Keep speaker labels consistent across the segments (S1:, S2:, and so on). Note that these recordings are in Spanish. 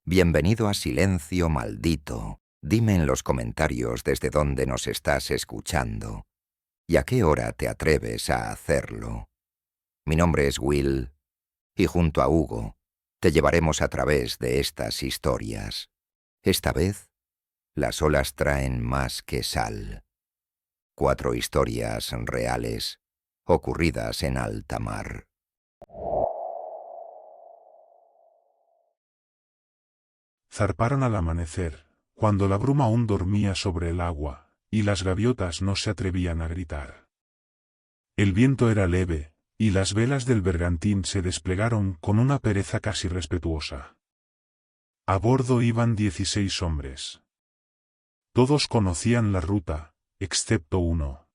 S1: Bienvenido a Silencio Maldito. Dime en los comentarios desde dónde nos estás escuchando y a qué hora te atreves a hacerlo. Mi nombre es Will y junto a Hugo te llevaremos a través de estas historias. Esta vez, las olas traen más que sal. 4 historias reales ocurridas en alta mar.
S2: Zarparon al amanecer, cuando la bruma aún dormía sobre el agua, y las gaviotas no se atrevían a gritar. El viento era leve, y las velas del bergantín se desplegaron con una pereza casi respetuosa. A bordo iban 16 hombres. Todos conocían la ruta, excepto uno.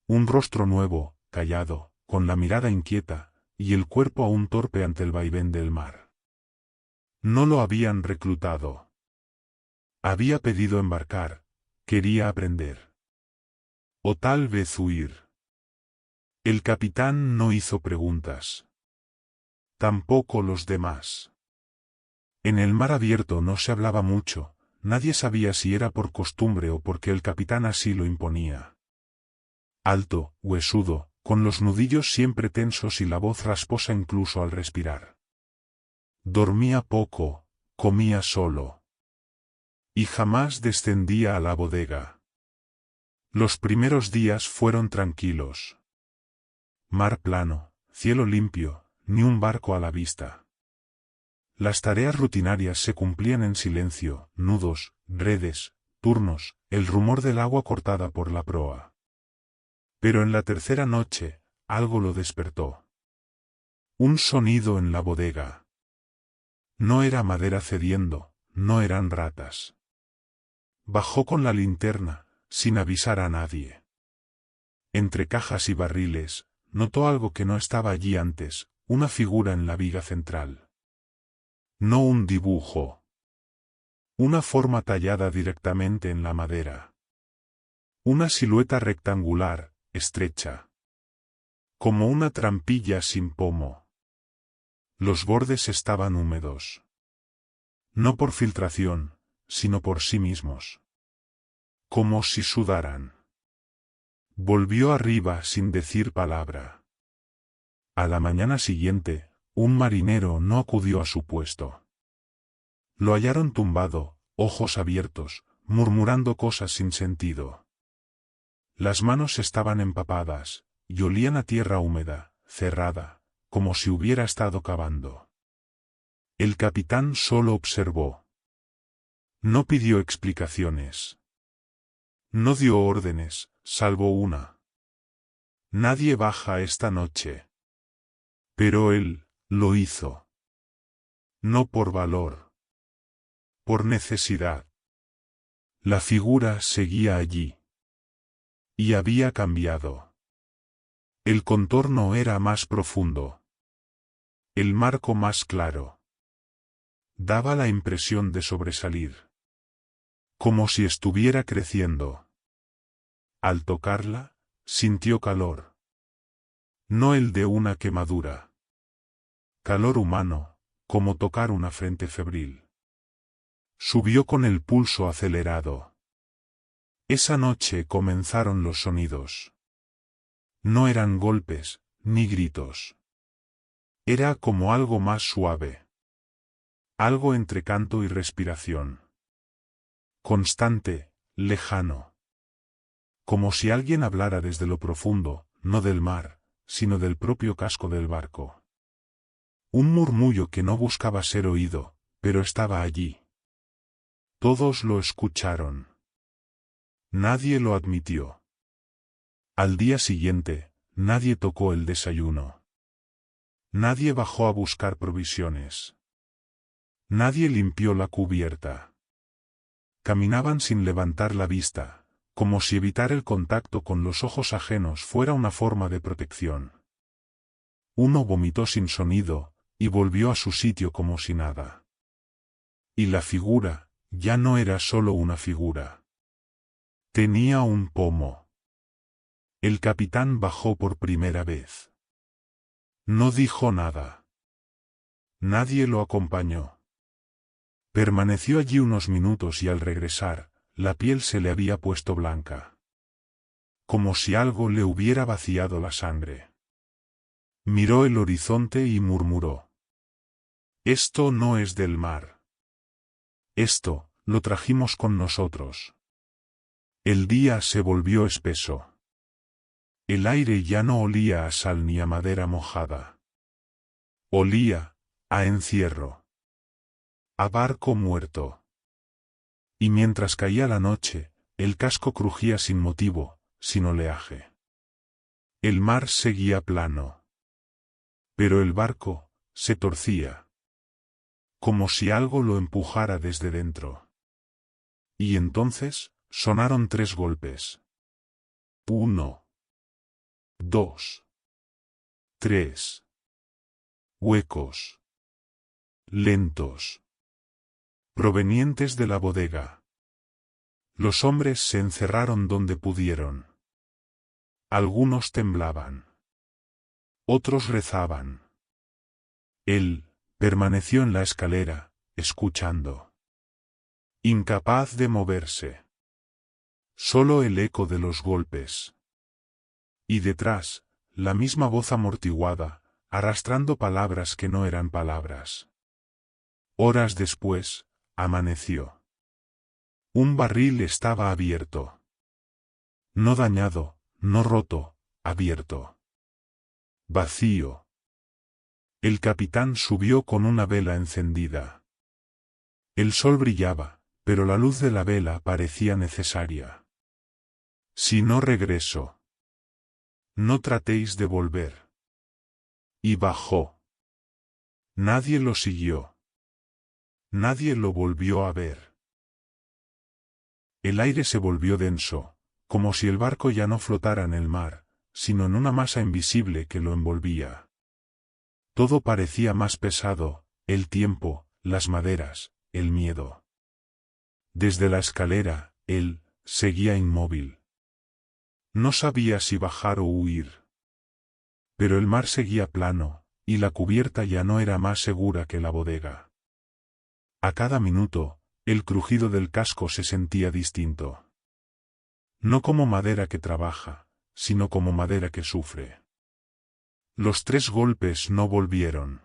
S2: Un rostro nuevo, callado, con la mirada inquieta, y el cuerpo aún torpe ante el vaivén del mar. No lo habían reclutado. Había pedido embarcar, quería aprender. O tal vez huir. El capitán no hizo preguntas. Tampoco los demás. En el mar abierto no se hablaba mucho, nadie sabía si era por costumbre o porque el capitán así lo imponía. Alto, huesudo, con los nudillos siempre tensos y la voz rasposa incluso al respirar. Dormía poco, comía solo. Y jamás descendía a la bodega. Los primeros días fueron tranquilos. Mar plano, cielo limpio, ni un barco a la vista. Las tareas rutinarias se cumplían en silencio, nudos, redes, turnos, el rumor del agua cortada por la proa. Pero en la tercera noche, algo lo despertó. Un sonido en la bodega. No era madera cediendo, no eran ratas. Bajó con la linterna, sin avisar a nadie. Entre cajas y barriles, notó algo que no estaba allí antes, una figura en la viga central. No un dibujo. Una forma tallada directamente en la madera. Una silueta rectangular, estrecha. Como una trampilla sin pomo. Los bordes estaban húmedos. No por filtración, sino por sí mismos. Como si sudaran. Volvió arriba sin decir palabra. A la mañana siguiente, un marinero no acudió a su puesto. Lo hallaron tumbado, ojos abiertos, murmurando cosas sin sentido. Las manos estaban empapadas, y olían a tierra húmeda, cerrada, como si hubiera estado cavando. El capitán solo observó. No pidió explicaciones. No dio órdenes, salvo una. Nadie baja esta noche. Pero él, lo hizo. No por valor. Por necesidad. La figura seguía allí. Y había cambiado. El contorno era más profundo. El marco más claro. Daba la impresión de sobresalir. Como si estuviera creciendo. Al tocarla, sintió calor. No el de una quemadura. Calor humano, como tocar una frente febril. Subió con el pulso acelerado. Esa noche comenzaron los sonidos. No eran golpes, ni gritos. Era como algo más suave. Algo entre canto y respiración. Constante, lejano. Como si alguien hablara desde lo profundo, no del mar, sino del propio casco del barco. Un murmullo que no buscaba ser oído, pero estaba allí. Todos lo escucharon. Nadie lo admitió. Al día siguiente, nadie tocó el desayuno. Nadie bajó a buscar provisiones. Nadie limpió la cubierta. Caminaban sin levantar la vista, como si evitar el contacto con los ojos ajenos fuera una forma de protección. Uno vomitó sin sonido, y volvió a su sitio como si nada. Y la figura, ya no era solo una figura. Tenía un pomo. El capitán bajó por primera vez. No dijo nada. Nadie lo acompañó. Permaneció allí unos minutos y al regresar, la piel se le había puesto blanca. Como si algo le hubiera vaciado la sangre. Miró el horizonte y murmuró. Esto no es del mar. Esto, lo trajimos con nosotros. El día se volvió espeso. El aire ya no olía a sal ni a madera mojada. Olía a encierro. A barco muerto. Y mientras caía la noche, el casco crujía sin motivo, sin oleaje. El mar seguía plano. Pero el barco se torcía. Como si algo lo empujara desde dentro. Y entonces sonaron 3 golpes. 1, 2, 3. Huecos. Lentos. Provenientes de la bodega. Los hombres se encerraron donde pudieron. Algunos temblaban. Otros rezaban. Él permaneció en la escalera, escuchando. Incapaz de moverse. Solo el eco de los golpes. Y detrás, la misma voz amortiguada, arrastrando palabras que no eran palabras. Horas después, amaneció. Un barril estaba abierto. No dañado, no roto, abierto. Vacío. El capitán subió con una vela encendida. El sol brillaba, pero la luz de la vela parecía necesaria. Si no regreso. No tratéis de volver. Y bajó. Nadie lo siguió. Nadie lo volvió a ver. El aire se volvió denso, como si el barco ya no flotara en el mar, sino en una masa invisible que lo envolvía. Todo parecía más pesado, el tiempo, las maderas, el miedo. Desde la escalera, él seguía inmóvil. No sabía si bajar o huir. Pero el mar seguía plano, y la cubierta ya no era más segura que la bodega. A cada minuto, el crujido del casco se sentía distinto. No como madera que trabaja, sino como madera que sufre. Los 3 golpes no volvieron.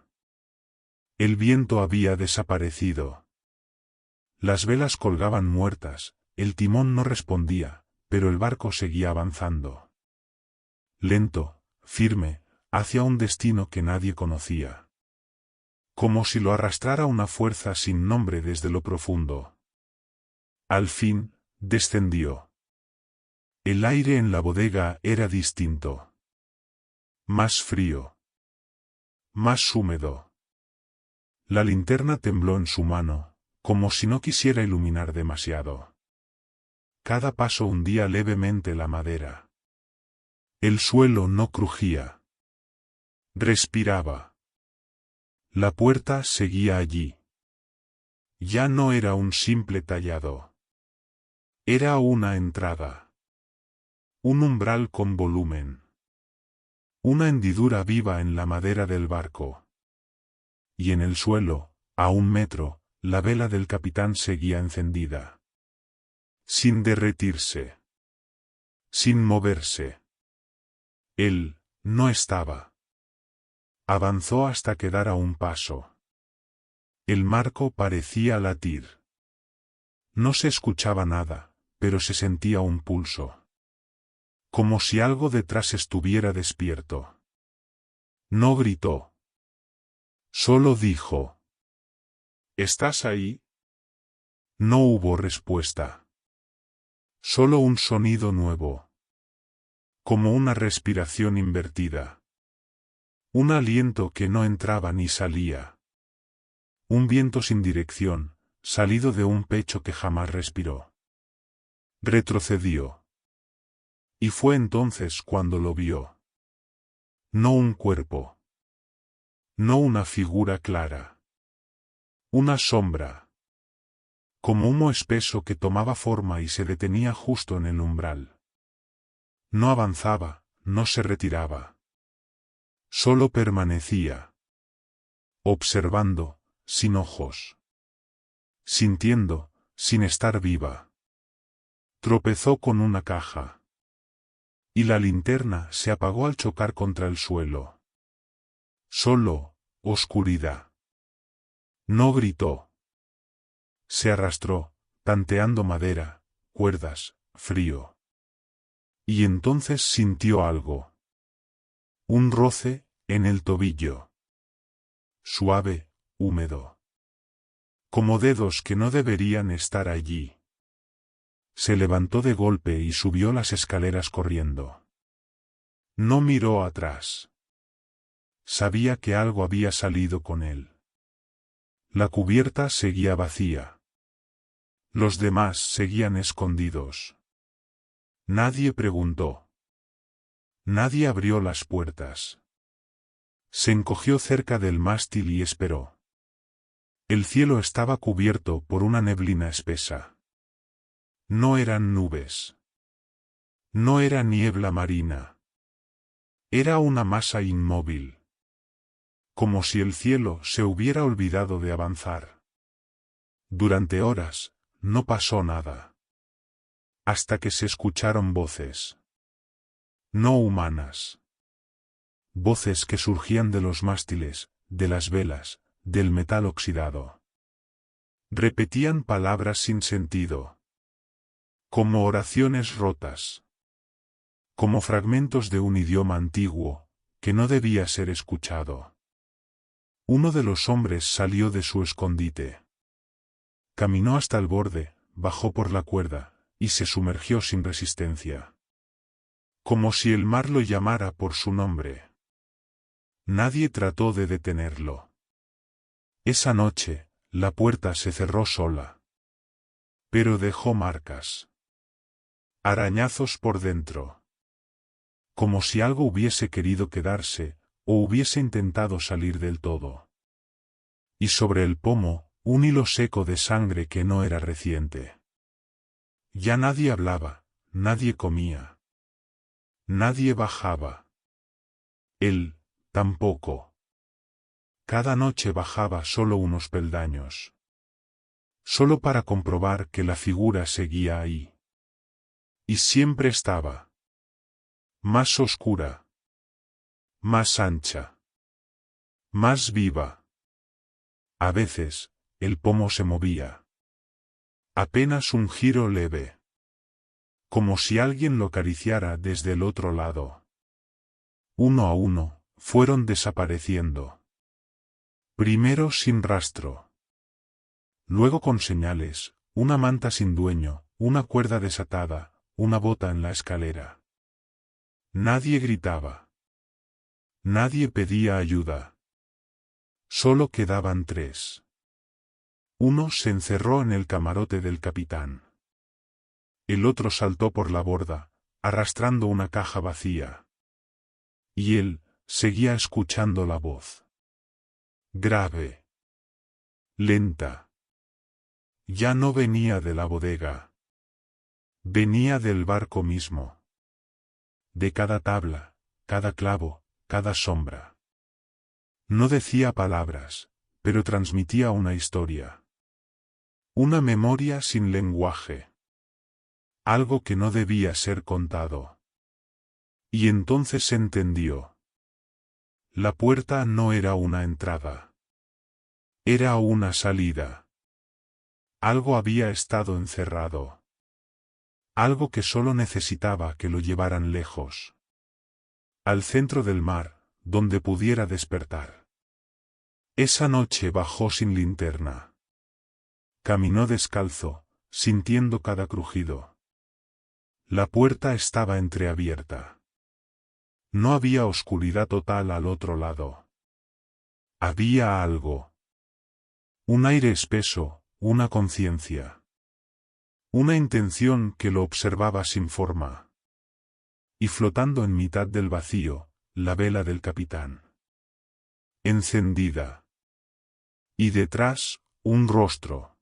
S2: El viento había desaparecido. Las velas colgaban muertas, el timón no respondía, pero el barco seguía avanzando. Lento, firme, hacia un destino que nadie conocía. Como si lo arrastrara una fuerza sin nombre desde lo profundo. Al fin, descendió. El aire en la bodega era distinto. Más frío. Más húmedo. La linterna tembló en su mano, como si no quisiera iluminar demasiado. Cada paso hundía levemente la madera. El suelo no crujía. Respiraba. La puerta seguía allí. Ya no era un simple tallado. Era una entrada. Un umbral con volumen. Una hendidura viva en la madera del barco. Y en el suelo, a 1 metro, la vela del capitán seguía encendida. Sin derretirse. Sin moverse. Él no estaba. Avanzó hasta quedar a un paso. El marco parecía latir. No se escuchaba nada, pero se sentía un pulso. Como si algo detrás estuviera despierto. No gritó. Solo dijo. ¿Estás ahí? No hubo respuesta. Solo un sonido nuevo. Como una respiración invertida. Un aliento que no entraba ni salía. Un viento sin dirección, salido de un pecho que jamás respiró. Retrocedió. Y fue entonces cuando lo vio. No un cuerpo. No una figura clara. Una sombra. Como humo espeso que tomaba forma y se detenía justo en el umbral. No avanzaba, no se retiraba. Solo permanecía. Observando, sin ojos. sintiendo, sin estar viva. Tropezó con una caja. Y la linterna se apagó al chocar contra el suelo. Solo, oscuridad. No gritó. Se arrastró, tanteando madera, cuerdas, frío. Y entonces sintió algo. Un roce, en el tobillo. Suave, húmedo. Como dedos que no deberían estar allí. Se levantó de golpe y subió las escaleras corriendo. No miró atrás. Sabía que algo había salido con él. La cubierta seguía vacía. Los demás seguían escondidos. Nadie preguntó. Nadie abrió las puertas. Se encogió cerca del mástil y esperó. El cielo estaba cubierto por una neblina espesa. No eran nubes. No era niebla marina. Era una masa inmóvil. Como si el cielo se hubiera olvidado de avanzar. Durante horas, no pasó nada. Hasta que se escucharon voces. No humanas. Voces que surgían de los mástiles, de las velas, del metal oxidado. Repetían palabras sin sentido. Como oraciones rotas. Como fragmentos de un idioma antiguo, que no debía ser escuchado. Uno de los hombres salió de su escondite. Caminó hasta el borde, bajó por la cuerda, y se sumergió sin resistencia. Como si el mar lo llamara por su nombre. Nadie trató de detenerlo. Esa noche, la puerta se cerró sola. Pero dejó marcas. Arañazos por dentro. Como si algo hubiese querido quedarse, o hubiese intentado salir del todo. Y sobre el pomo, un hilo seco de sangre que no era reciente. Ya nadie hablaba, nadie comía. Nadie bajaba. Él, tampoco. Cada noche bajaba solo unos peldaños. Solo para comprobar que la figura seguía ahí. Y siempre estaba. Más oscura. Más ancha. Más viva. A veces, el pomo se movía. Apenas un giro leve. Como si alguien lo acariciara desde el otro lado. Uno a uno, fueron desapareciendo. Primero sin rastro. Luego con señales, una manta sin dueño, una cuerda desatada, una bota en la escalera. Nadie gritaba. Nadie pedía ayuda. Solo quedaban tres. Uno se encerró en el camarote del capitán. El otro saltó por la borda, arrastrando una caja vacía. Y él, seguía escuchando la voz. Grave. Lenta. Ya no venía de la bodega. Venía del barco mismo. De cada tabla, cada clavo, cada sombra. No decía palabras, pero transmitía una historia. Una memoria sin lenguaje. Algo que no debía ser contado. Y entonces entendió. La puerta no era una entrada. Era una salida. Algo había estado encerrado. Algo que solo necesitaba que lo llevaran lejos. Al centro del mar, donde pudiera despertar. Esa noche bajó sin linterna. Caminó descalzo, sintiendo cada crujido. La puerta estaba entreabierta. No había oscuridad total al otro lado. Había algo. Un aire espeso, una conciencia. Una intención que lo observaba sin forma. Y flotando en mitad del vacío, la vela del capitán. Encendida. Y detrás, un rostro.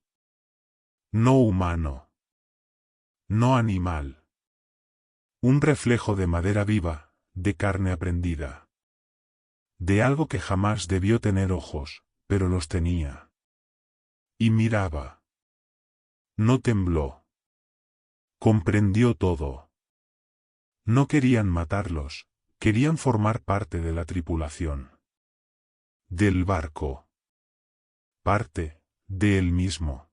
S2: No humano. No animal. Un reflejo de madera viva, de carne aprendida. De algo que jamás debió tener ojos, pero los tenía. Y miraba. No tembló. Comprendió todo. No querían matarlos, querían formar parte de la tripulación. Del barco. Parte de él mismo.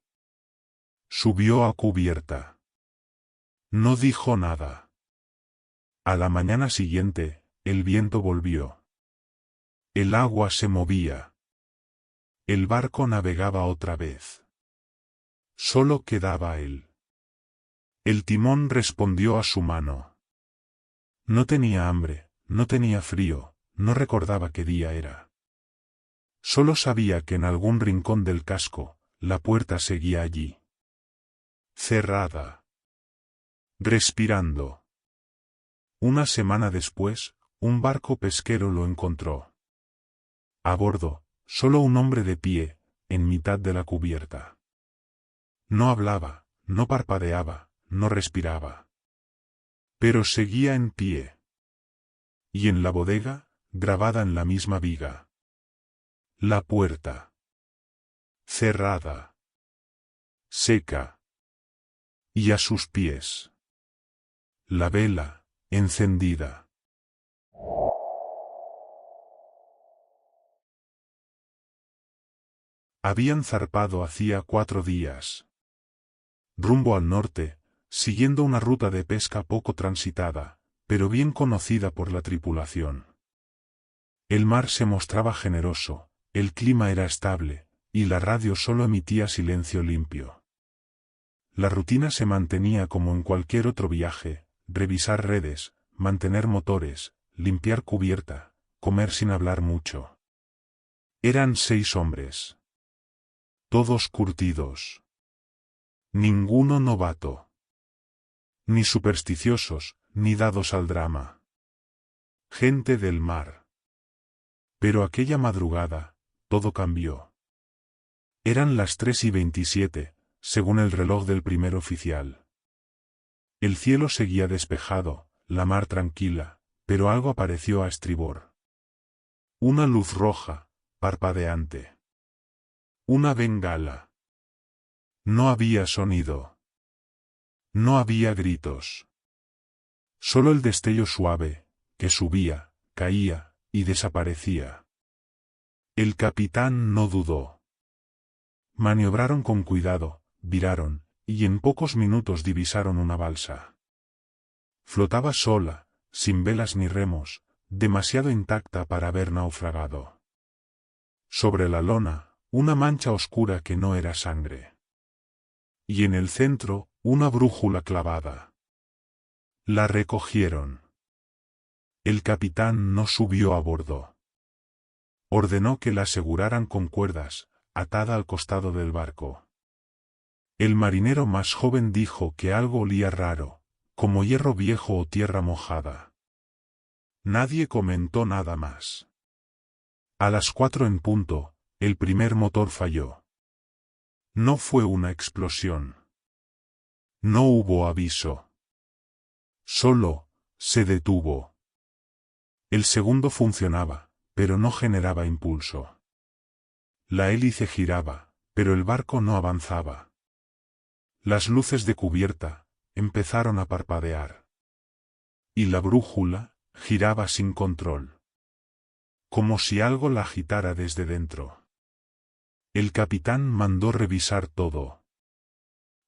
S2: Subió a cubierta. No dijo nada. A la mañana siguiente, el viento volvió. El agua se movía. El barco navegaba otra vez. Solo quedaba él. El timón respondió a su mano. No tenía hambre, no tenía frío, no recordaba qué día era. Solo sabía que en algún rincón del casco, la puerta seguía allí. Cerrada. Respirando. Una semana después, un barco pesquero lo encontró. A bordo, solo un hombre de pie, en mitad de la cubierta. No hablaba, no parpadeaba, no respiraba. Pero seguía en pie. Y en la bodega, grabada en la misma viga. La puerta. Cerrada. Seca. Y a sus pies. La vela, encendida. Habían zarpado hacía 4 días. Rumbo al norte, siguiendo una ruta de pesca poco transitada, pero bien conocida por la tripulación. El mar se mostraba generoso, el clima era estable, y la radio solo emitía silencio limpio. La rutina se mantenía como en cualquier otro viaje: revisar redes, mantener motores, limpiar cubierta, comer sin hablar mucho. Eran 6 hombres. Todos curtidos. Ninguno novato. Ni supersticiosos, ni dados al drama. Gente del mar. Pero aquella madrugada, todo cambió. Eran las 3:27, según el reloj del primer oficial. El cielo seguía despejado, la mar tranquila, pero algo apareció a estribor. Una luz roja, parpadeante. Una bengala. No había sonido. No había gritos. Solo el destello suave, que subía, caía, y desaparecía. El capitán no dudó. Maniobraron con cuidado, viraron, y en pocos minutos divisaron una balsa. Flotaba sola, sin velas ni remos, demasiado intacta para haber naufragado. Sobre la lona, una mancha oscura que no era sangre. Y en el centro, una brújula clavada. La recogieron. El capitán no subió a bordo. Ordenó que la aseguraran con cuerdas, atada al costado del barco. El marinero más joven dijo que algo olía raro, como hierro viejo o tierra mojada. Nadie comentó nada más. A las 4 en punto, el primer motor falló. No fue una explosión. No hubo aviso. Solo, se detuvo. El segundo funcionaba, pero no generaba impulso. La hélice giraba, pero el barco no avanzaba. Las luces de cubierta empezaron a parpadear. Y la brújula giraba sin control. Como si algo la agitara desde dentro. El capitán mandó revisar todo.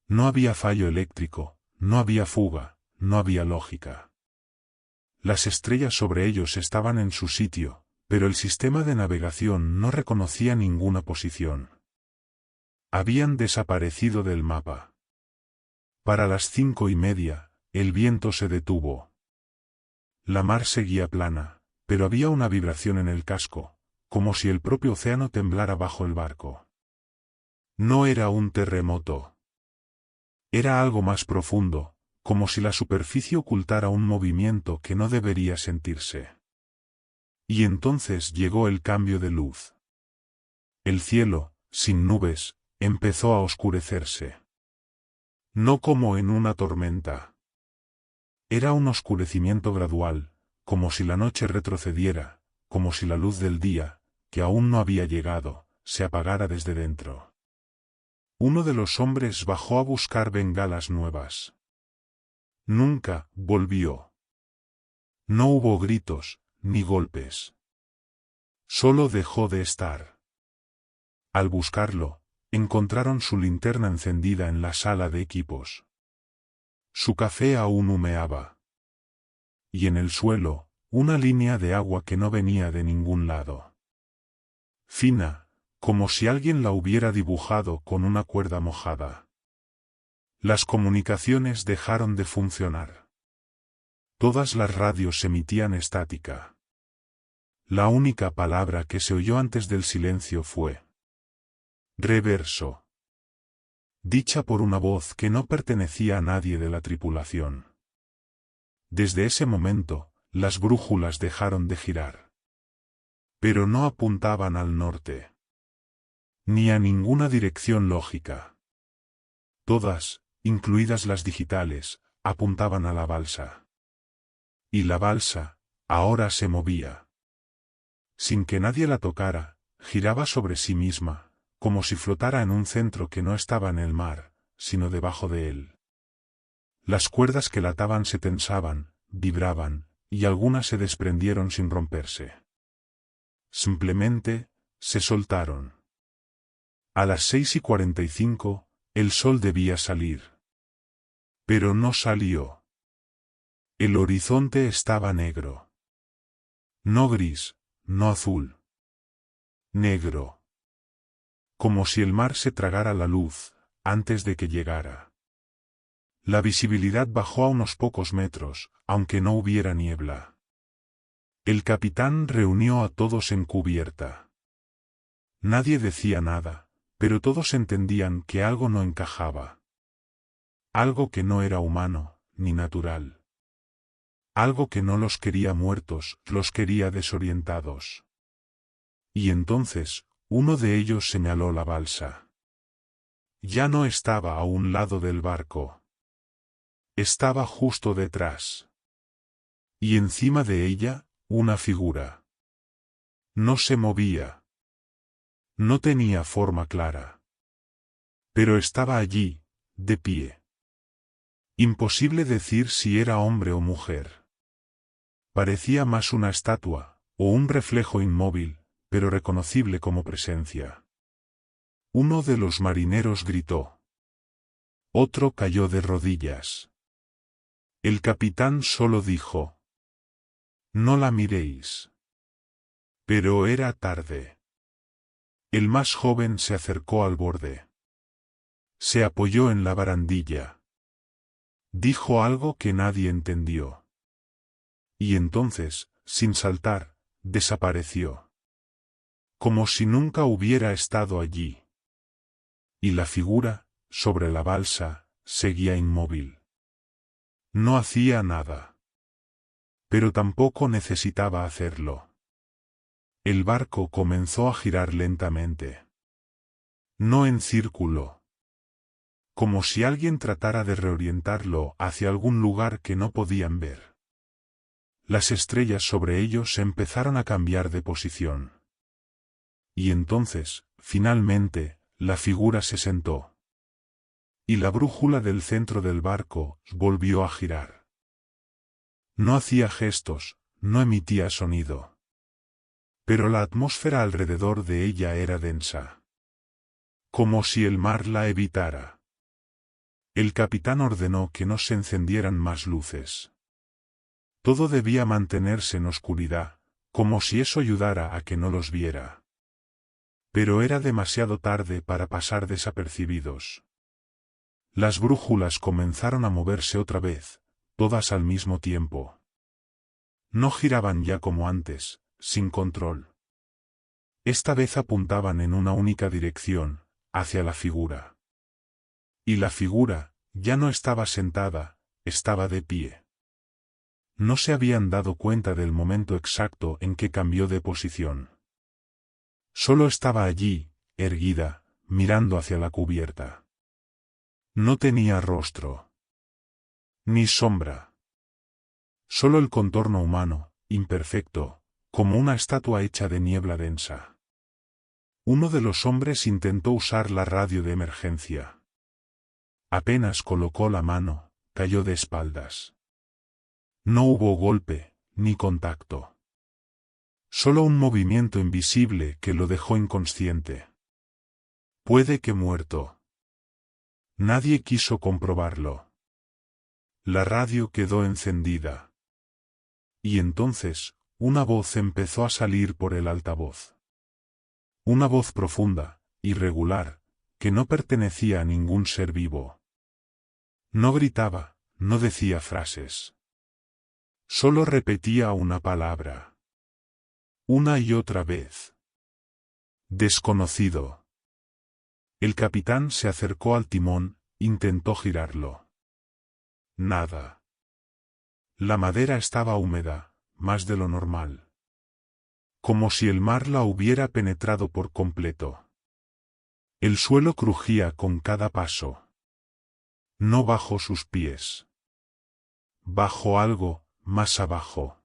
S2: No había fallo eléctrico, no había fuga, no había lógica. Las estrellas sobre ellos estaban en su sitio, pero el sistema de navegación no reconocía ninguna posición. Habían desaparecido del mapa. Para las 5:30, el viento se detuvo. La mar seguía plana, pero había una vibración en el casco, como si el propio océano temblara bajo el barco. No era un terremoto. Era algo más profundo, como si la superficie ocultara un movimiento que no debería sentirse. Y entonces llegó el cambio de luz. El cielo, sin nubes, empezó a oscurecerse. No como en una tormenta. Era un oscurecimiento gradual, como si la noche retrocediera, como si la luz del día, que aún no había llegado, se apagara desde dentro. Uno de los hombres bajó a buscar bengalas nuevas. Nunca volvió. No hubo gritos, ni golpes. Solo dejó de estar. Al buscarlo, encontraron su linterna encendida en la sala de equipos. Su café aún humeaba. Y en el suelo, una línea de agua que no venía de ningún lado. Fina, como si alguien la hubiera dibujado con una cuerda mojada. Las comunicaciones dejaron de funcionar. Todas las radios emitían estática. La única palabra que se oyó antes del silencio fue reverso, dicha por una voz que no pertenecía a nadie de la tripulación. Desde ese momento, las brújulas dejaron de girar. Pero no apuntaban al norte. Ni a ninguna dirección lógica. Todas, incluidas las digitales, apuntaban a la balsa. Y la balsa, ahora se movía. Sin que nadie la tocara, giraba sobre sí misma, como si flotara en un centro que no estaba en el mar, sino debajo de él. Las cuerdas que la ataban se tensaban, vibraban, y algunas se desprendieron sin romperse. Simplemente, se soltaron. A las 6:45, el sol debía salir. Pero no salió. El horizonte estaba negro. No gris, no azul. Negro. Como si el mar se tragara la luz, antes de que llegara. La visibilidad bajó a unos pocos metros, aunque no hubiera niebla. El capitán reunió a todos en cubierta. Nadie decía nada, pero todos entendían que algo no encajaba. Algo que no era humano, ni natural. Algo que no los quería muertos, los quería desorientados. Y entonces, uno de ellos señaló la balsa. Ya no estaba a un lado del barco. Estaba justo detrás. Y encima de ella, una figura. No se movía. No tenía forma clara. Pero estaba allí, de pie. Imposible decir si era hombre o mujer. Parecía más una estatua, o un reflejo inmóvil, pero reconocible como presencia. Uno de los marineros gritó. Otro cayó de rodillas. El capitán solo dijo: no la miréis. Pero era tarde. El más joven se acercó al borde. Se apoyó en la barandilla. Dijo algo que nadie entendió. Y entonces, sin saltar, desapareció. Como si nunca hubiera estado allí. Y la figura, sobre la balsa, seguía inmóvil. No hacía nada. Pero tampoco necesitaba hacerlo. El barco comenzó a girar lentamente. No en círculo. Como si alguien tratara de reorientarlo hacia algún lugar que no podían ver. Las estrellas sobre ellos empezaron a cambiar de posición. Y entonces, finalmente, la figura se sentó. Y la brújula del centro del barco volvió a girar. No hacía gestos, no emitía sonido. Pero la atmósfera alrededor de ella era densa. Como si el mar la evitara. El capitán ordenó que no se encendieran más luces. Todo debía mantenerse en oscuridad, como si eso ayudara a que no los viera. Pero era demasiado tarde para pasar desapercibidos. Las brújulas comenzaron a moverse otra vez, todas al mismo tiempo. No giraban ya como antes, sin control. Esta vez apuntaban en una única dirección, hacia la figura. Y la figura, ya no estaba sentada, estaba de pie. No se habían dado cuenta del momento exacto en que cambió de posición. Solo estaba allí, erguida, mirando hacia la cubierta. No tenía rostro. Ni sombra. Solo el contorno humano, imperfecto, como una estatua hecha de niebla densa. Uno de los hombres intentó usar la radio de emergencia. Apenas colocó la mano, cayó de espaldas. No hubo golpe, ni contacto. Solo un movimiento invisible que lo dejó inconsciente. Puede que muerto. Nadie quiso comprobarlo. La radio quedó encendida. Y entonces, una voz empezó a salir por el altavoz. Una voz profunda, irregular, que no pertenecía a ningún ser vivo. No gritaba, no decía frases. Solo repetía una palabra. Una y otra vez. Desconocido. El capitán se acercó al timón, intentó girarlo. Nada. La madera estaba húmeda, más de lo normal. Como si el mar la hubiera penetrado por completo. El suelo crujía con cada paso. No bajo sus pies. Bajo algo, más abajo.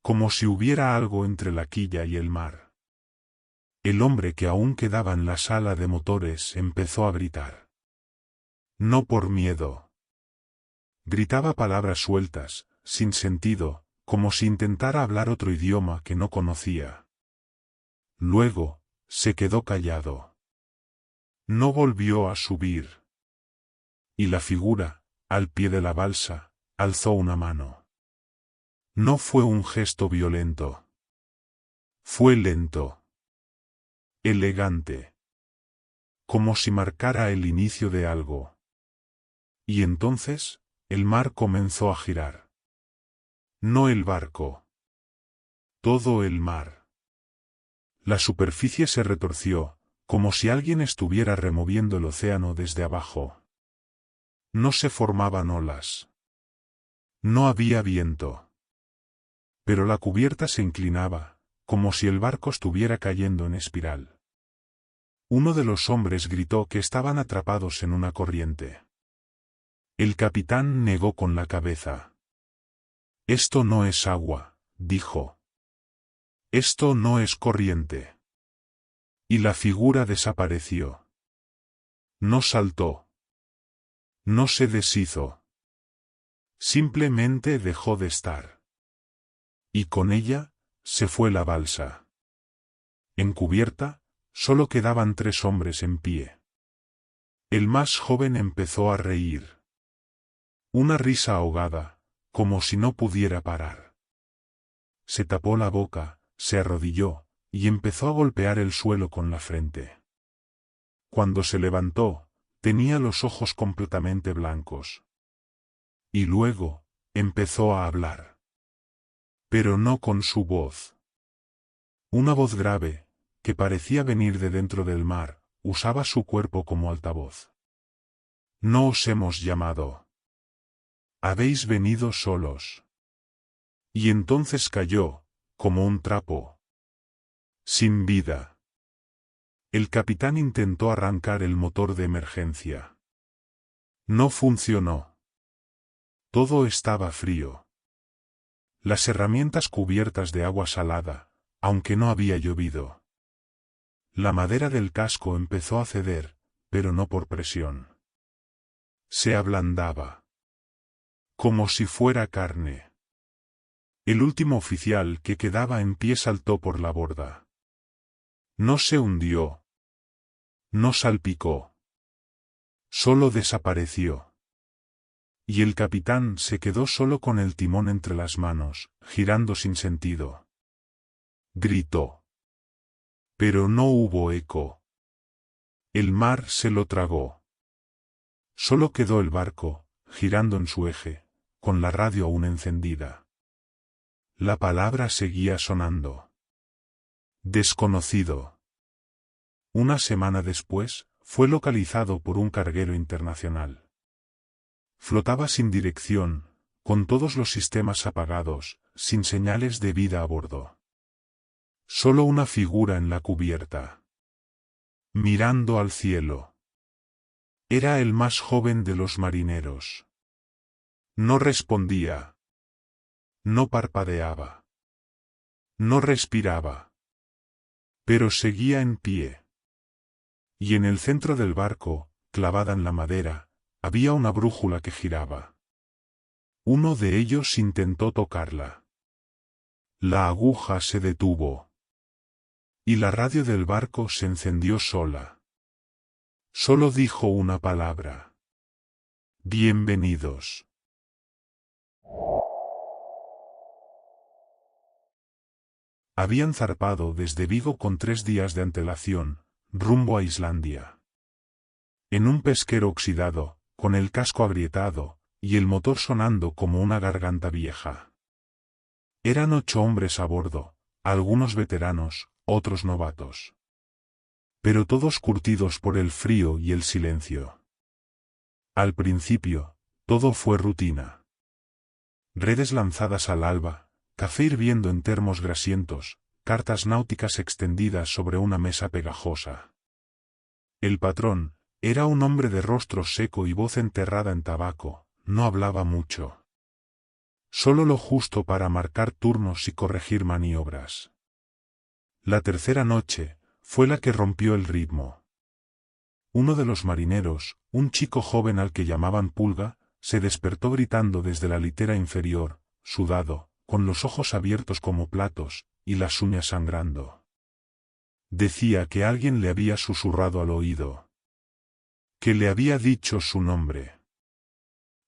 S2: Como si hubiera algo entre la quilla y el mar. El hombre que aún quedaba en la sala de motores empezó a gritar. No por miedo. Gritaba palabras sueltas, sin sentido, como si intentara hablar otro idioma que no conocía. Luego, se quedó callado. No volvió a subir. Y la figura, al pie de la balsa, alzó una mano. No fue un gesto violento. Fue lento. Elegante. Como si marcara el inicio de algo. Y entonces, el mar comenzó a girar. No el barco. Todo el mar. La superficie se retorció, como si alguien estuviera removiendo el océano desde abajo. No se formaban olas. No había viento. Pero la cubierta se inclinaba, como si el barco estuviera cayendo en espiral. Uno de los hombres gritó que estaban atrapados en una corriente. El capitán negó con la cabeza. Esto no es agua, dijo. Esto no es corriente. Y la figura desapareció. No saltó. No se deshizo. Simplemente dejó de estar. Y con ella, se fue la balsa. En cubierta, solo quedaban 3 hombres en pie. El más joven empezó a reír. Una risa ahogada, como si no pudiera parar. Se tapó la boca, se arrodilló, y empezó a golpear el suelo con la frente. Cuando se levantó, tenía los ojos completamente blancos. Y luego, empezó a hablar. Pero no con su voz. Una voz grave, que parecía venir de dentro del mar, usaba su cuerpo como altavoz. No os hemos llamado. Habéis venido solos. Y entonces cayó, como un trapo. Sin vida. El capitán intentó arrancar el motor de emergencia. No funcionó. Todo estaba frío. Las herramientas cubiertas de agua salada, aunque no había llovido. La madera del casco empezó a ceder, pero no por presión. Se ablandaba. Como si fuera carne. El último oficial que quedaba en pie saltó por la borda. No se hundió. No salpicó. Solo desapareció. Y el capitán se quedó solo con el timón entre las manos, girando sin sentido. Gritó. Pero no hubo eco. El mar se lo tragó. Solo quedó el barco, girando en su eje, con la radio aún encendida. La palabra seguía sonando. Desconocido. Una semana después, fue localizado por un carguero internacional. Flotaba sin dirección, con todos los sistemas apagados, sin señales de vida a bordo. Solo una figura en la cubierta. Mirando al cielo. Era el más joven de los marineros. No respondía. No parpadeaba. No respiraba. pero seguía en pie. Y en el centro del barco, clavada en la madera, había una brújula que giraba. Uno de ellos intentó tocarla. La aguja se detuvo. Y la radio del barco se encendió sola. Solo dijo una palabra. Bienvenidos. Habían zarpado desde Vigo con 3 días de antelación, rumbo a Islandia. En un pesquero oxidado, con el casco agrietado, y el motor sonando como una garganta vieja. Eran 8 hombres a bordo, algunos veteranos, otros novatos. Pero todos curtidos por el frío y el silencio. Al principio, todo fue rutina. Redes lanzadas al alba, café hirviendo en termos grasientos, cartas náuticas extendidas sobre una mesa pegajosa. El patrón, era un hombre de rostro seco y voz enterrada en tabaco, no hablaba mucho. Solo lo justo para marcar turnos y corregir maniobras. La tercera noche, fue la que rompió el ritmo. Uno de los marineros, un chico joven al que llamaban Pulga, se despertó gritando desde la litera inferior, sudado, con los ojos abiertos como platos, y las uñas sangrando. Decía que alguien le había susurrado al oído. Que le había dicho su nombre.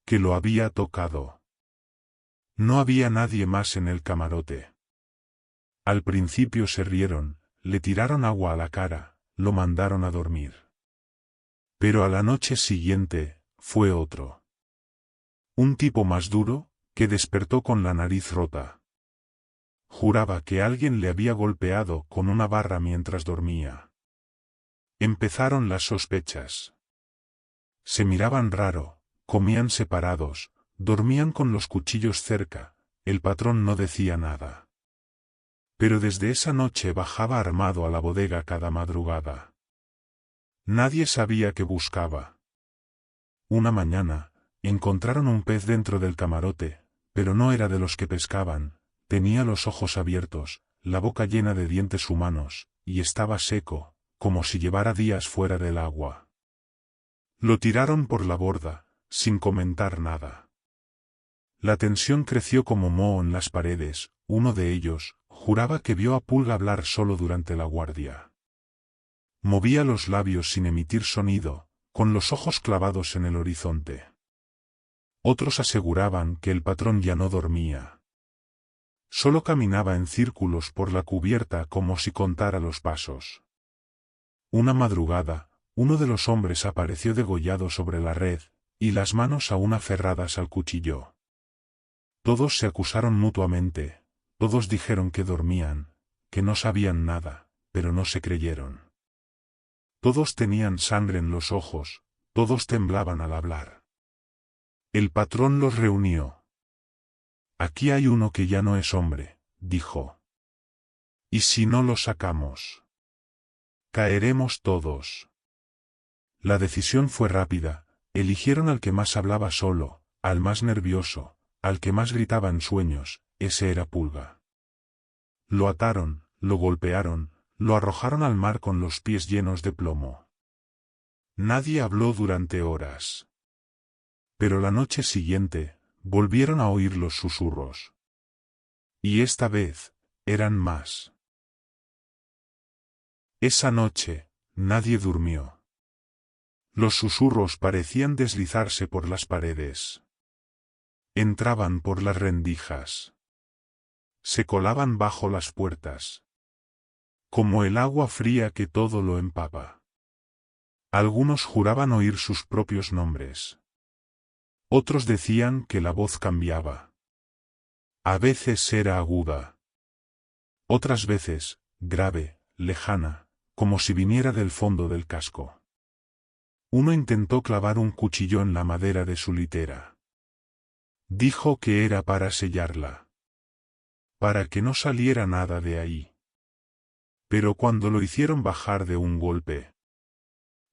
S2: Que lo había tocado. No había nadie más en el camarote. Al principio se rieron, le tiraron agua a la cara, lo mandaron a dormir. Pero a la noche siguiente, fue otro. Un tipo más duro, que despertó con la nariz rota. Juraba que alguien le había golpeado con una barra mientras dormía. Empezaron las sospechas. Se miraban raro, comían separados, dormían con los cuchillos cerca, el patrón no decía nada. Pero desde esa noche bajaba armado a la bodega cada madrugada. Nadie sabía qué buscaba. Una mañana, encontraron un pez dentro del camarote, pero no era de los que pescaban, tenía los ojos abiertos, la boca llena de dientes humanos, y estaba seco, como si llevara días fuera del agua. Lo tiraron por la borda, sin comentar nada. La tensión creció como moho en las paredes, uno de ellos, juraba que vio a Pulga hablar solo durante la guardia. Movía los labios sin emitir sonido, con los ojos clavados en el horizonte. Otros aseguraban que el patrón ya no dormía. Solo caminaba en círculos por la cubierta como si contara los pasos. Una madrugada, uno de los hombres apareció degollado sobre la red, y las manos aún aferradas al cuchillo. Todos se acusaron mutuamente, todos dijeron que dormían, que no sabían nada, pero no se creyeron. Todos tenían sangre en los ojos, todos temblaban al hablar. El patrón los reunió. Aquí hay uno que ya no es hombre, dijo. ¿Y si no lo sacamos? Caeremos todos. La decisión fue rápida, eligieron al que más hablaba solo, al más nervioso, al que más gritaba en sueños, ese era Pulga. Lo ataron, lo golpearon, lo arrojaron al mar con los pies llenos de plomo. Nadie habló durante horas. Pero la noche siguiente, volvieron a oír los susurros. Y esta vez, eran más. Esa noche, nadie durmió. Los susurros parecían deslizarse por las paredes. Entraban por las rendijas. Se colaban bajo las puertas. Como el agua fría que todo lo empapa. Algunos juraban oír sus propios nombres. Otros decían que la voz cambiaba. A veces era aguda. Otras veces, grave, lejana, como si viniera del fondo del casco. Uno intentó clavar un cuchillo en la madera de su litera. Dijo que era para sellarla. Para que no saliera nada de ahí. Pero cuando lo hicieron bajar de un golpe,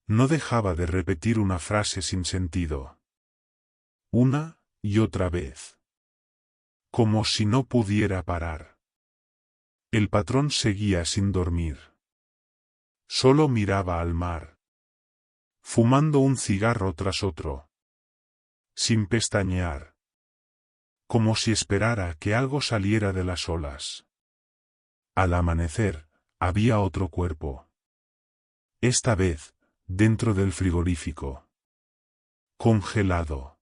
S2: no dejaba de repetir una frase sin sentido. Una y otra vez. Como si no pudiera parar. El patrón seguía sin dormir. Solo miraba al mar, fumando un cigarro tras otro, sin pestañear, como si esperara que algo saliera de las olas. Al amanecer, había otro cuerpo. Esta vez, dentro del frigorífico. Congelado.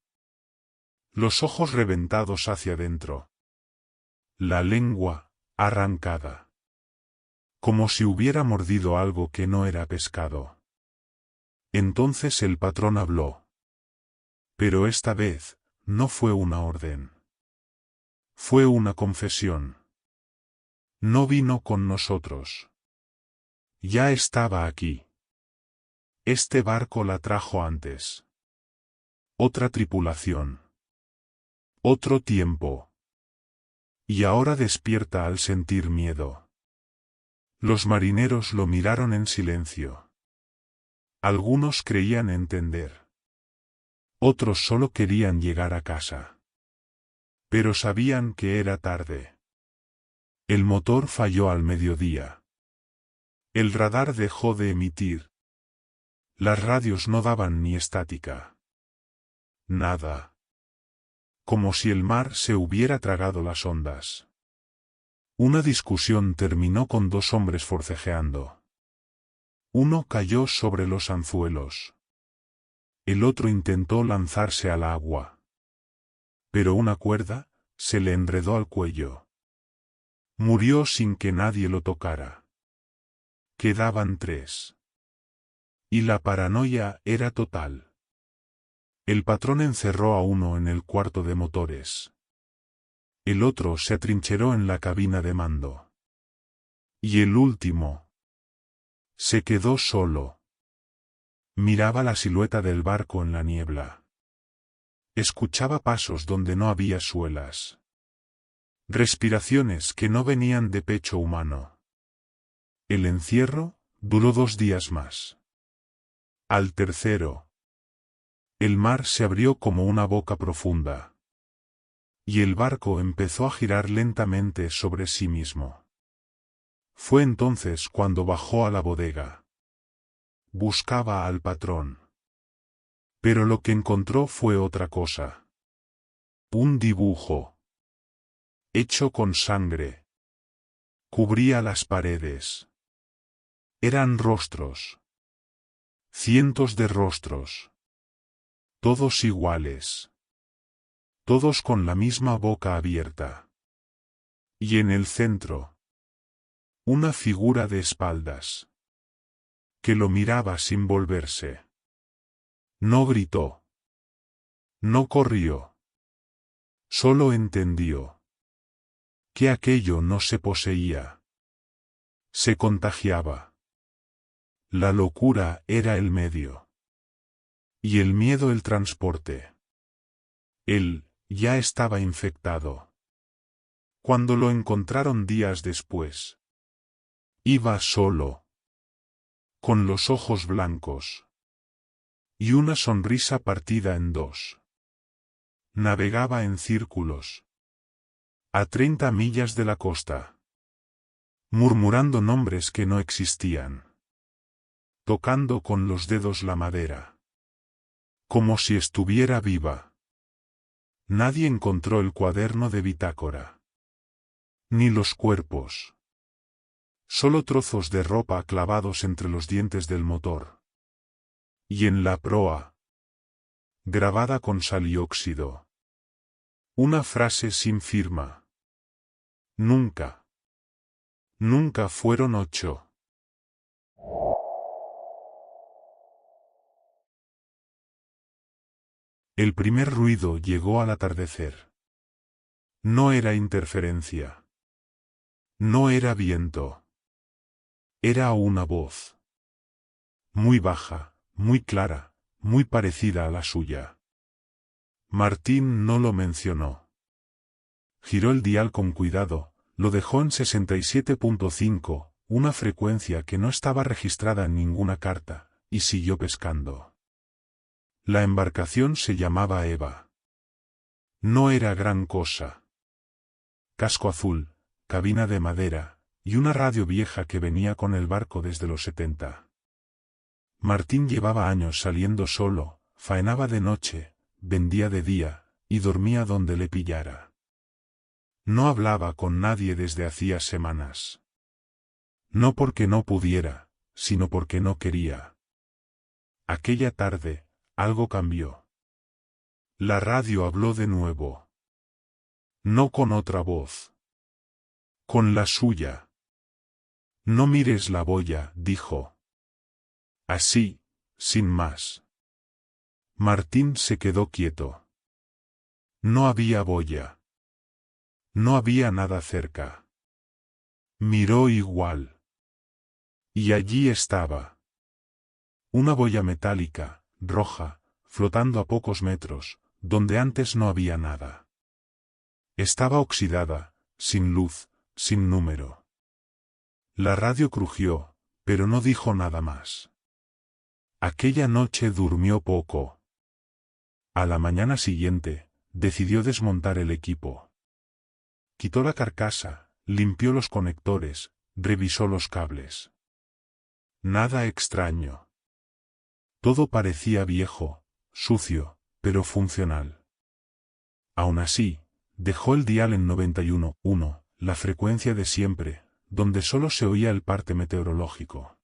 S2: Los ojos reventados hacia dentro. La lengua, arrancada. Como si hubiera mordido algo que no era pescado. Entonces el patrón habló. Pero esta vez, no fue una orden. Fue una confesión. No vino con nosotros. Ya estaba aquí. Este barco la trajo antes. Otra tripulación. Otro tiempo. Y ahora despierta al sentir miedo. Los marineros lo miraron en silencio. Algunos creían entender. Otros solo querían llegar a casa. Pero sabían que era tarde. El motor falló al mediodía. El radar dejó de emitir. Las radios no daban ni estática. Nada. Como si el mar se hubiera tragado las ondas. Una discusión terminó con dos hombres forcejeando. Uno cayó sobre los anzuelos. El otro intentó lanzarse al agua. Pero una cuerda se le enredó al cuello. Murió sin que nadie lo tocara. Quedaban tres. Y la paranoia era total. El patrón encerró a uno en el cuarto de motores. El otro se atrincheró en la cabina de mando. Y el último se quedó solo. Miraba la silueta del barco en la niebla. Escuchaba pasos donde no había suelas. Respiraciones que no venían de pecho humano. El encierro duró 2 días más. Al tercero, el mar se abrió como una boca profunda. Y el barco empezó a girar lentamente sobre sí mismo. Fue entonces cuando bajó a la bodega. Buscaba al patrón. Pero lo que encontró fue otra cosa. Un dibujo. Hecho con sangre. Cubría las paredes. Eran rostros. Cientos de rostros. Todos iguales. Todos con la misma boca abierta. Y en el centro, una figura de espaldas. Que lo miraba sin volverse. No gritó. No corrió. Solo entendió. Que aquello no se poseía. Se contagiaba. La locura era el medio. Y el miedo el transporte. Él ya estaba infectado. Cuando lo encontraron días después. Iba solo. Con los ojos blancos. Y una sonrisa partida en dos. Navegaba en círculos. A 30 millas de la costa. Murmurando nombres que no existían. Tocando con los dedos la madera. Como si estuviera viva. Nadie encontró el cuaderno de bitácora. Ni los cuerpos. Solo trozos de ropa clavados entre los dientes del motor. Y en la proa. Grabada con sal y óxido. Una frase sin firma. Nunca. Nunca fueron 8. El primer ruido llegó al atardecer. No era interferencia. No era viento. Era una voz. Muy baja, muy clara, muy parecida a la suya. Martín no lo mencionó. Giró el dial con cuidado, lo dejó en 67.5, una frecuencia que no estaba registrada en ninguna carta, y siguió pescando. La embarcación se llamaba Eva. No era gran cosa. Casco azul, cabina de madera, y una radio vieja que venía con el barco desde los 70. Martín llevaba años saliendo solo, faenaba de noche, vendía de día, y dormía donde le pillara. No hablaba con nadie desde hacía semanas. No porque no pudiera, sino porque no quería. Aquella tarde, algo cambió. La radio habló de nuevo. No con otra voz. Con la suya. No mires la boya, dijo. Así, sin más. Martín se quedó quieto. No había boya. No había nada cerca. Miró igual. Y allí estaba. Una boya metálica, roja, flotando a pocos metros, donde antes no había nada. Estaba oxidada, sin luz, sin número. La radio crujió, pero no dijo nada más. Aquella noche durmió poco. A la mañana siguiente, decidió desmontar el equipo. Quitó la carcasa, limpió los conectores, revisó los cables. Nada extraño. Todo parecía viejo, sucio, pero funcional. Aún así, dejó el dial en 91.1, la frecuencia de siempre, donde solo se oía el parte meteorológico.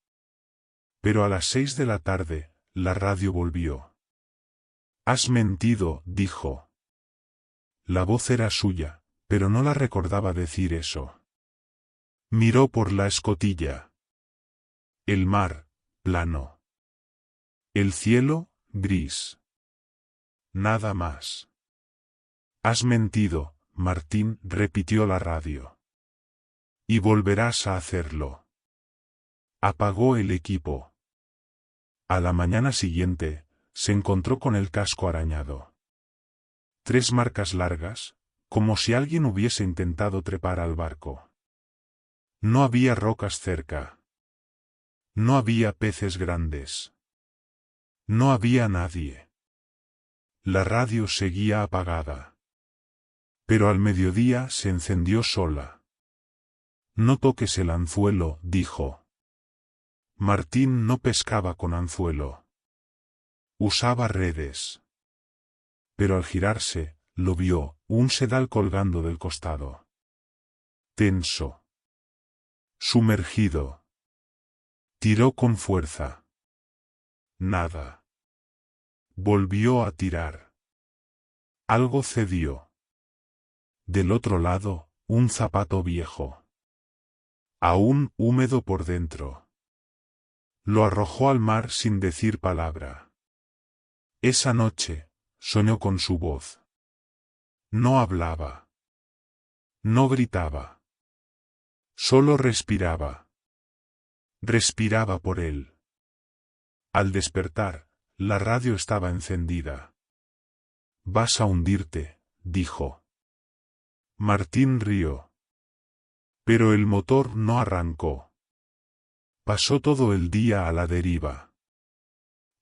S2: Pero a las 6 de la tarde, la radio volvió. Has mentido, dijo. La voz era suya, pero no la recordaba decir eso. Miró por la escotilla. El mar, plano. El cielo, gris. Nada más. Has mentido, Martín, repitió la radio. Y volverás a hacerlo. Apagó el equipo. A la mañana siguiente, se encontró con el casco arañado. 3 marcas largas, como si alguien hubiese intentado trepar al barco. No había rocas cerca. No había peces grandes. No había nadie. La radio seguía apagada. Pero al mediodía se encendió sola. No toques el anzuelo, dijo. Martín no pescaba con anzuelo. Usaba redes. Pero al girarse, lo vio, un sedal colgando del costado. Tenso. Sumergido. Tiró con fuerza. Nada. Volvió a tirar. Algo cedió. Del otro lado, un zapato viejo. Aún húmedo por dentro. Lo arrojó al mar sin decir palabra. Esa noche, soñó con su voz. No hablaba. No gritaba. Solo respiraba. Respiraba por él. Al despertar, la radio estaba encendida. Vas a hundirte, dijo. Martín rió. Pero el motor no arrancó. Pasó todo el día a la deriva.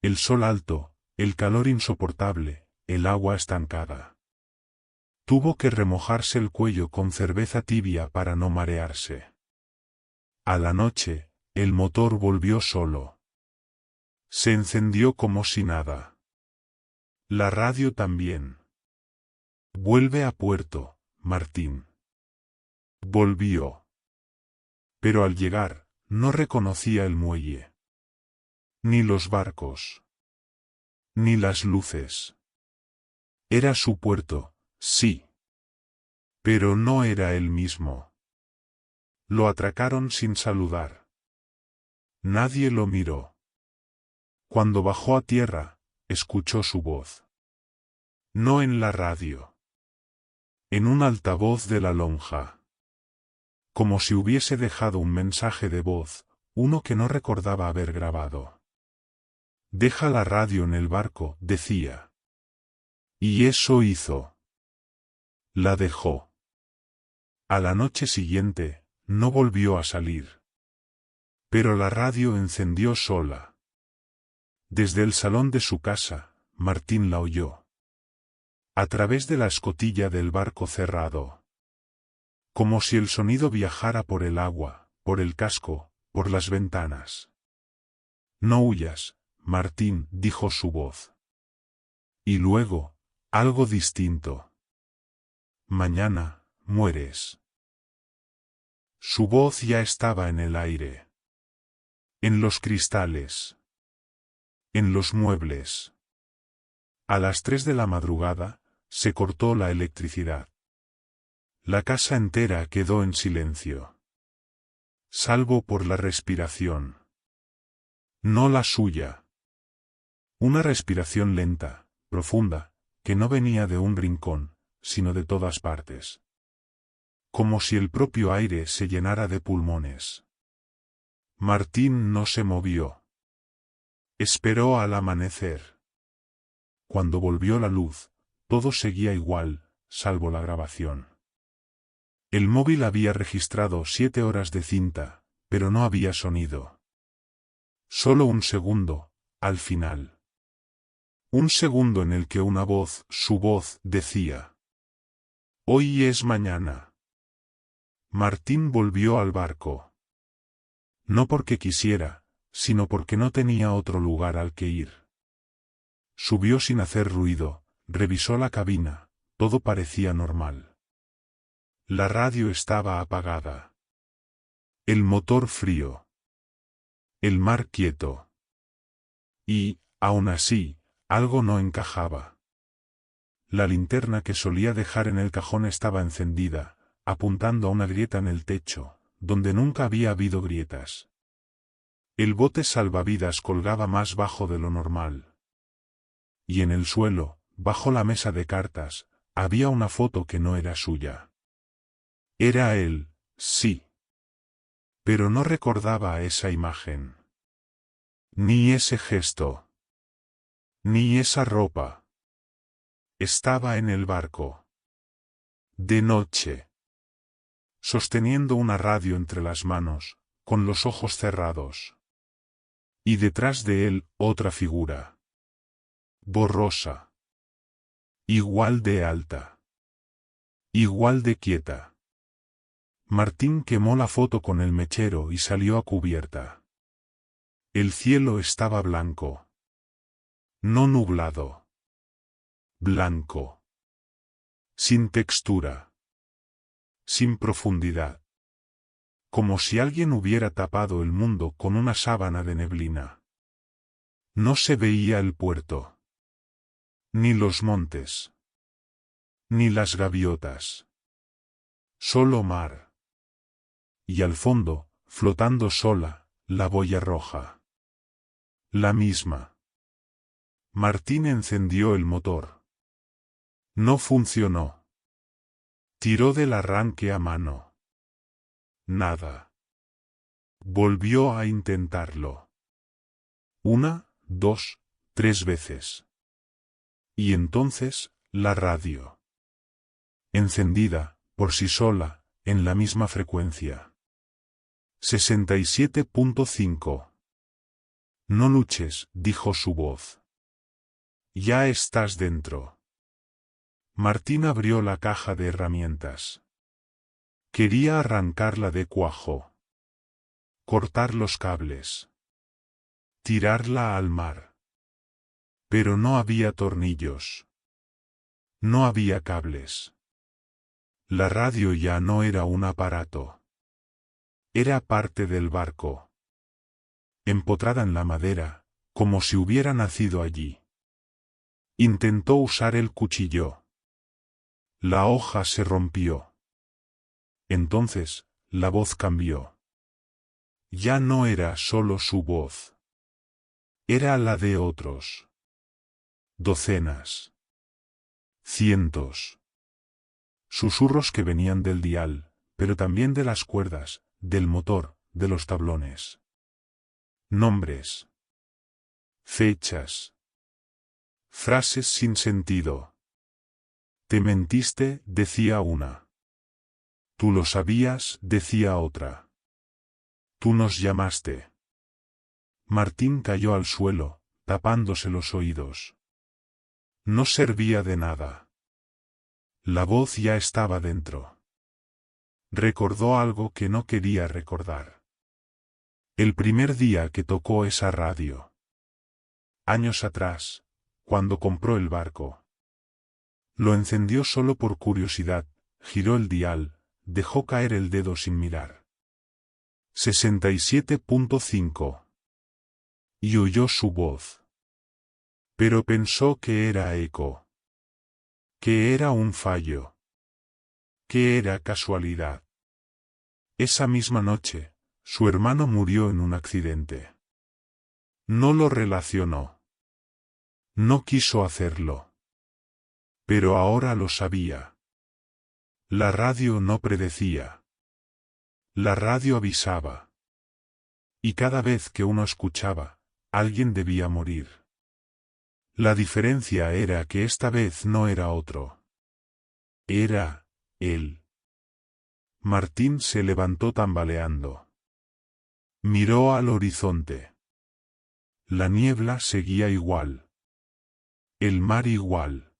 S2: El sol alto, el calor insoportable, el agua estancada. Tuvo que remojarse el cuello con cerveza tibia para no marearse. A la noche, el motor volvió solo. Se encendió como si nada. La radio también. Vuelve a puerto, Martín. Volvió. Pero al llegar, no reconocía el muelle. Ni los barcos. Ni las luces. Era su puerto, sí. Pero no era el mismo. Lo atracaron sin saludar. Nadie lo miró. Cuando bajó a tierra, escuchó su voz. No en la radio. En un altavoz de la lonja. Como si hubiese dejado un mensaje de voz, uno que no recordaba haber grabado. Deja la radio en el barco, decía. Y eso hizo. La dejó. A la noche siguiente, no volvió a salir. Pero la radio encendió sola. Desde el salón de su casa, Martín la oyó. A través de la escotilla del barco cerrado. Como si el sonido viajara por el agua, por el casco, por las ventanas. No huyas, Martín, dijo su voz. Y luego, algo distinto. Mañana, mueres. Su voz ya estaba en el aire. En los cristales. En los muebles. A las 3 de la madrugada, se cortó la electricidad. La casa entera quedó en silencio. Salvo por la respiración. No la suya. Una respiración lenta, profunda, que no venía de un rincón, sino de todas partes. Como si el propio aire se llenara de pulmones. Martín no se movió. Esperó al amanecer. Cuando volvió la luz, todo seguía igual, salvo la grabación. El móvil había registrado 7 horas de cinta, pero no había sonido. Solo un segundo, al final. Un segundo en el que una voz, su voz, decía: «Hoy es mañana». Martín volvió al barco. No porque quisiera, sino porque no tenía otro lugar al que ir. Subió sin hacer ruido, revisó la cabina, todo parecía normal. La radio estaba apagada. El motor frío. El mar quieto. Y, aún así, algo no encajaba. La linterna que solía dejar en el cajón estaba encendida, apuntando a una grieta en el techo, donde nunca había habido grietas. El bote salvavidas colgaba más bajo de lo normal. Y en el suelo, bajo la mesa de cartas, había una foto que no era suya. Era él, sí. Pero no recordaba esa imagen. Ni ese gesto. Ni esa ropa. Estaba en el barco. De noche. Sosteniendo una radio entre las manos, con los ojos cerrados. Y detrás de él, otra figura. Borrosa. Igual de alta. Igual de quieta. Martín quemó la foto con el mechero y salió a cubierta. El cielo estaba blanco. No nublado. Blanco. Sin textura. Sin profundidad. Como si alguien hubiera tapado el mundo con una sábana de neblina. No se veía el puerto. Ni los montes. Ni las gaviotas. Solo mar. Y al fondo, flotando sola, la boya roja. La misma. Martín encendió el motor. No funcionó. Tiró del arranque a mano. Nada. Volvió a intentarlo. 1, 2, 3 veces. Y entonces, la radio. Encendida, por sí sola, en la misma frecuencia. 67.5. No luches, dijo su voz. Ya estás dentro. Martín abrió la caja de herramientas. Quería arrancarla de cuajo. Cortar los cables. Tirarla al mar. Pero no había tornillos. No había cables. La radio ya no era un aparato. Era parte del barco. Empotrada en la madera, como si hubiera nacido allí. Intentó usar el cuchillo. La hoja se rompió. Entonces, la voz cambió. Ya no era solo su voz. Era la de otros. Docenas. Cientos. Susurros que venían del dial, pero también de las cuerdas, del motor, de los tablones. Nombres. Fechas. Frases sin sentido. Te mentiste, decía una. Tú lo sabías, decía otra. Tú nos llamaste. Martín cayó al suelo, tapándose los oídos. No servía de nada. La voz ya estaba dentro. Recordó algo que no quería recordar. El primer día que tocó esa radio. Años atrás, cuando compró el barco. Lo encendió solo por curiosidad, giró el dial, dejó caer el dedo sin mirar. 67.5. Y oyó su voz. Pero pensó que era eco. Que era un fallo. Que era casualidad. Esa misma noche, su hermano murió en un accidente. No lo relacionó. No quiso hacerlo. Pero ahora lo sabía. La radio no predecía. La radio avisaba. Y cada vez que uno escuchaba, alguien debía morir. La diferencia era que esta vez no era otro. Era él. Martín se levantó tambaleando. Miró al horizonte. La niebla seguía igual. El mar igual.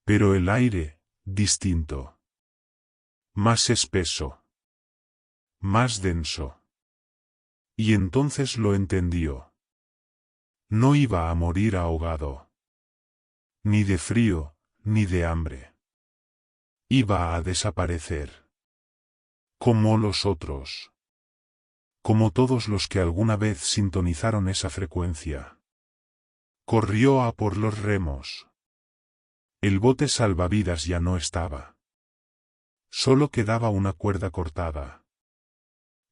S2: Pero el aire, distinto. Más espeso. Más denso. Y entonces lo entendió. No iba a morir ahogado. Ni de frío, ni de hambre. Iba a desaparecer. Como los otros. Como todos los que alguna vez sintonizaron esa frecuencia. Corrió a por los remos. El bote salvavidas ya no estaba. Solo quedaba una cuerda cortada.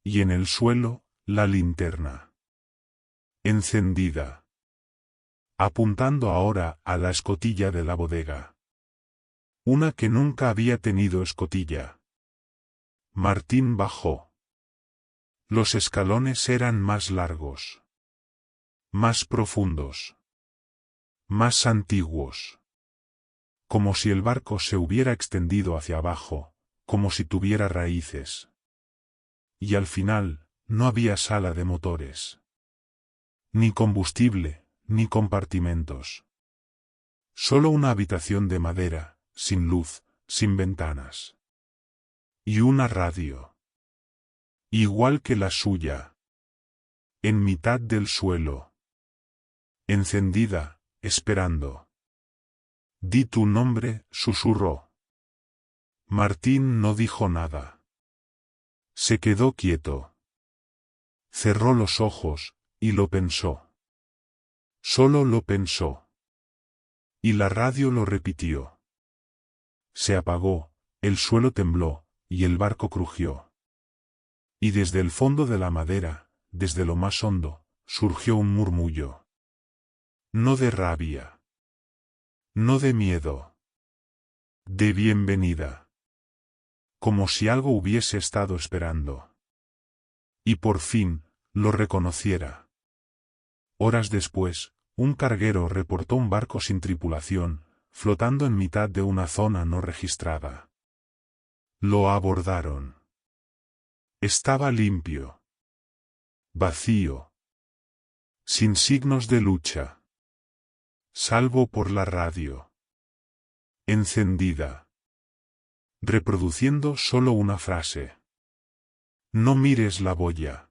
S2: Y en el suelo, la linterna. Encendida. Apuntando ahora a la escotilla de la bodega. Una que nunca había tenido escotilla. Martín bajó. Los escalones eran más largos. Más profundos. Más antiguos. Como si el barco se hubiera extendido hacia abajo, como si tuviera raíces. Y al final, no había sala de motores. Ni combustible, ni compartimentos. Solo una habitación de madera, sin luz, sin ventanas. Y una radio. Igual que la suya. En mitad del suelo. Encendida, esperando. Di tu nombre, susurró. Martín no dijo nada. Se quedó quieto. Cerró los ojos, y lo pensó. Solo lo pensó. Y la radio lo repitió. Se apagó, el suelo tembló, y el barco crujió. Y desde el fondo de la madera, desde lo más hondo, surgió un murmullo. No de rabia. No de miedo. De bienvenida. Como si algo hubiese estado esperando. Y por fin, lo reconociera. Horas después, un carguero reportó un barco sin tripulación, flotando en mitad de una zona no registrada. Lo abordaron. Estaba limpio. Vacío. Sin signos de lucha. Salvo por la radio. Encendida. Reproduciendo solo una frase. No mires la boya.